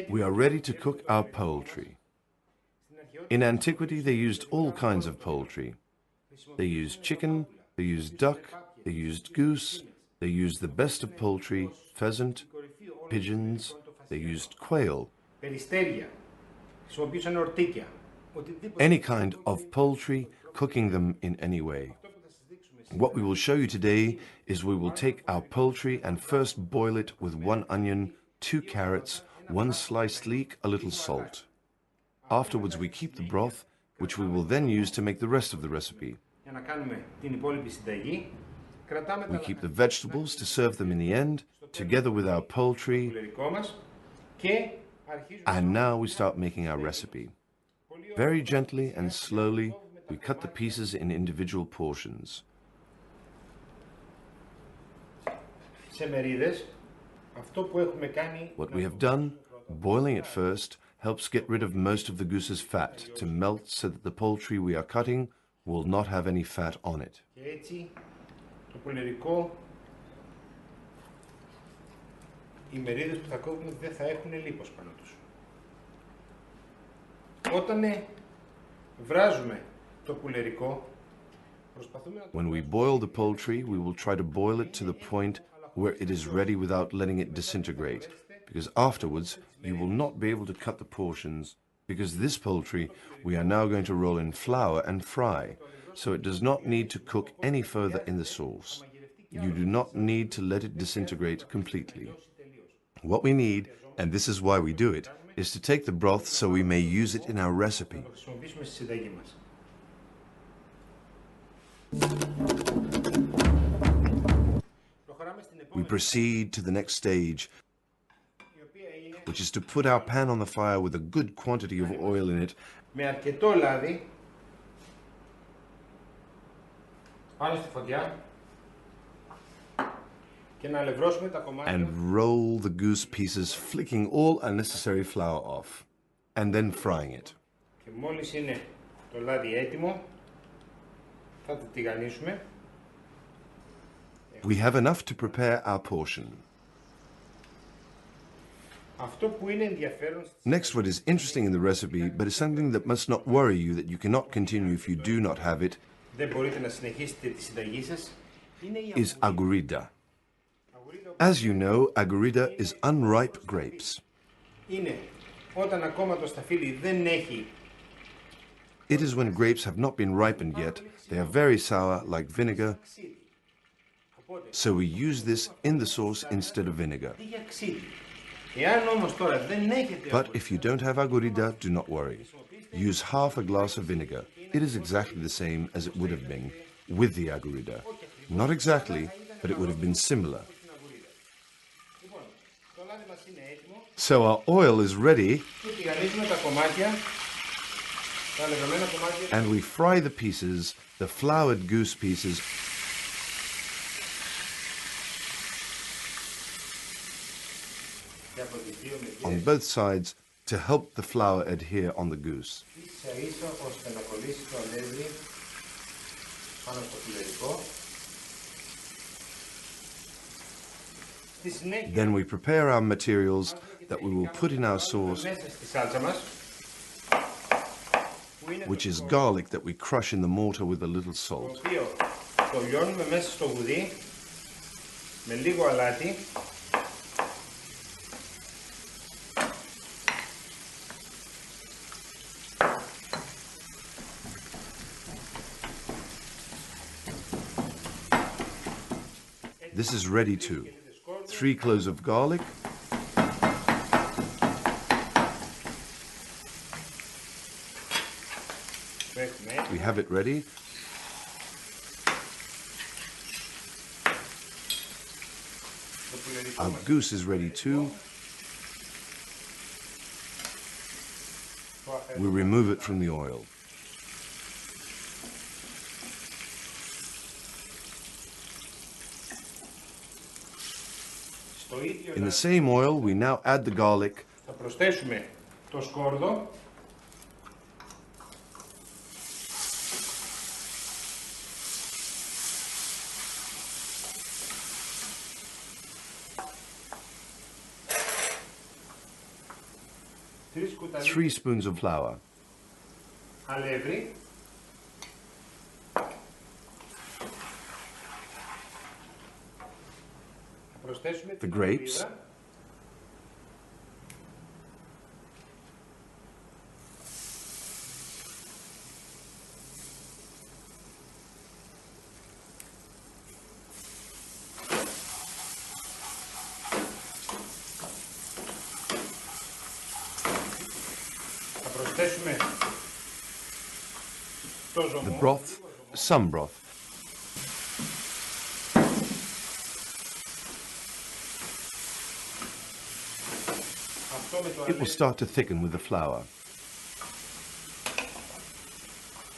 We are ready to cook our poultry. In antiquity, they used all kinds of poultry. They used chicken, they used duck, they used goose, they used the best of poultry, pheasant, pigeons, they used quail. Any kind of poultry, cooking them in any way. What we will show you today is we will take our poultry and first boil it with 1 onion, 2 carrots, 1 sliced leek, a little salt. Afterwards we keep the broth, which we will then use to make the rest of the recipe. We keep the vegetables to serve them in the end, together with our poultry, and now we start making our recipe. Very gently and slowly, we cut the pieces in individual portions. What we have done, boiling it first, helps get rid of most of the goose's fat to melt so that the poultry we are cutting will not have any fat on it. When we boil the poultry, we will try to boil it to the point where it is ready without letting it disintegrate, because afterwards you will not be able to cut the portions, because this poultry we are now going to roll in flour and fry, so it does not need to cook any further in the sauce. You do not need to let it disintegrate completely. What we need, and this is why we do it, is to take the broth so we may use it in our recipe. We proceed to the next stage, which is to put our pan on the fire with a good quantity of oil in it and roll the goose pieces, flicking all unnecessary flour off, and then frying it. We have enough to prepare our portion. Next, what is interesting in the recipe, but is something that must not worry you that you cannot continue if you do not have it, is agurida. As you know, agurida is unripe grapes. It is when grapes have not been ripened yet, they are very sour, like vinegar, so we use this in the sauce instead of vinegar. But if you don't have agurida, do not worry. Use half a glass of vinegar. It is exactly the same as it would have been with the agurida. Not exactly, but it would have been similar. So our oil is ready, and we fry the pieces, the floured goose pieces, on both sides to help the flour adhere on the goose. Then we prepare our materials that we will put in our sauce, which is garlic that we crush in the mortar with a little salt. This is ready too. 3 cloves of garlic, we have it ready. Our goose is ready too. We remove it from the oil. In the same oil, we now add the garlic, 3 spoons of flour, αλεύρι, προσθέσουμε the grapes, θα προσθέσουμε το the ζωμό, broth, some broth. αυτό με το It will αλεύρι, start to thicken with the flour.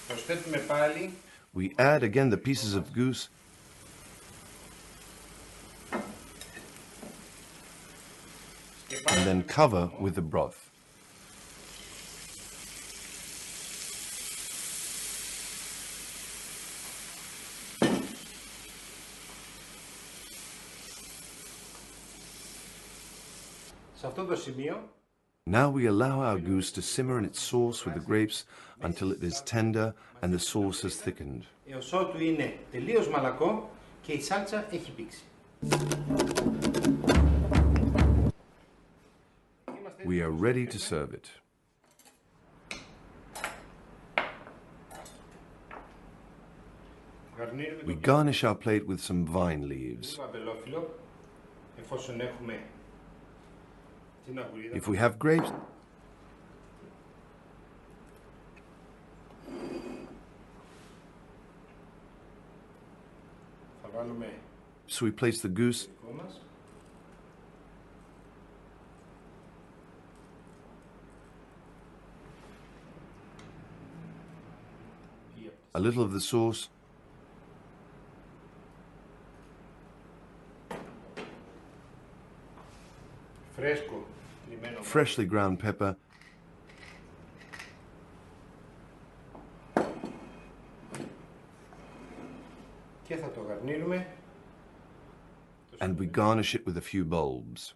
προσθέτουμε πάλι We add again the pieces of goose και and πάλι then cover with the broth. σε αυτό το σημείο Now we allow our goose to simmer in its sauce with the grapes until it is tender and the sauce has thickened. έως ότου είναι τελείως μαλακό και η σάλτσα έχει πήξει. We are ready to serve it. Γαρνίρουμε We το garnish our plate with some vine leaves. αμπελόφυλλο, εφόσον έχουμε την αγουρίδα. If we have grapes, Θα βάλουμε so we place the goose το δικό μας. a little of the sauce, Φρέσκο, λιμμένο freshly ground pepper, και θα το γαρνίρουμε and we garnish it with a few bulbs.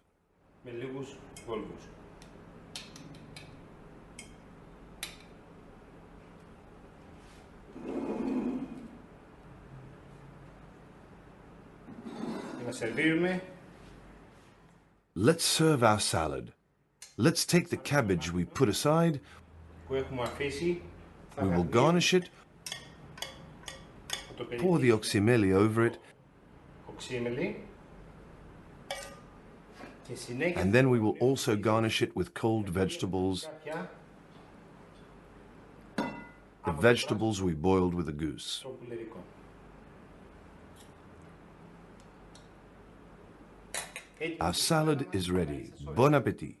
με λίγους βόλβους. Και να σερβίρουμε Let's serve our salad. Let's take the cabbage we put aside, που έχουμε αφήσει. Θα we will γαρνίρουμε garnish it, το pour the oxymeli over it, οξύμελι και συνέχεια and then we will also garnish it with cold vegetables, κάποια the vegetables we boiled with the goose. το πουλερικό. Our salad is ready. Bon appétit.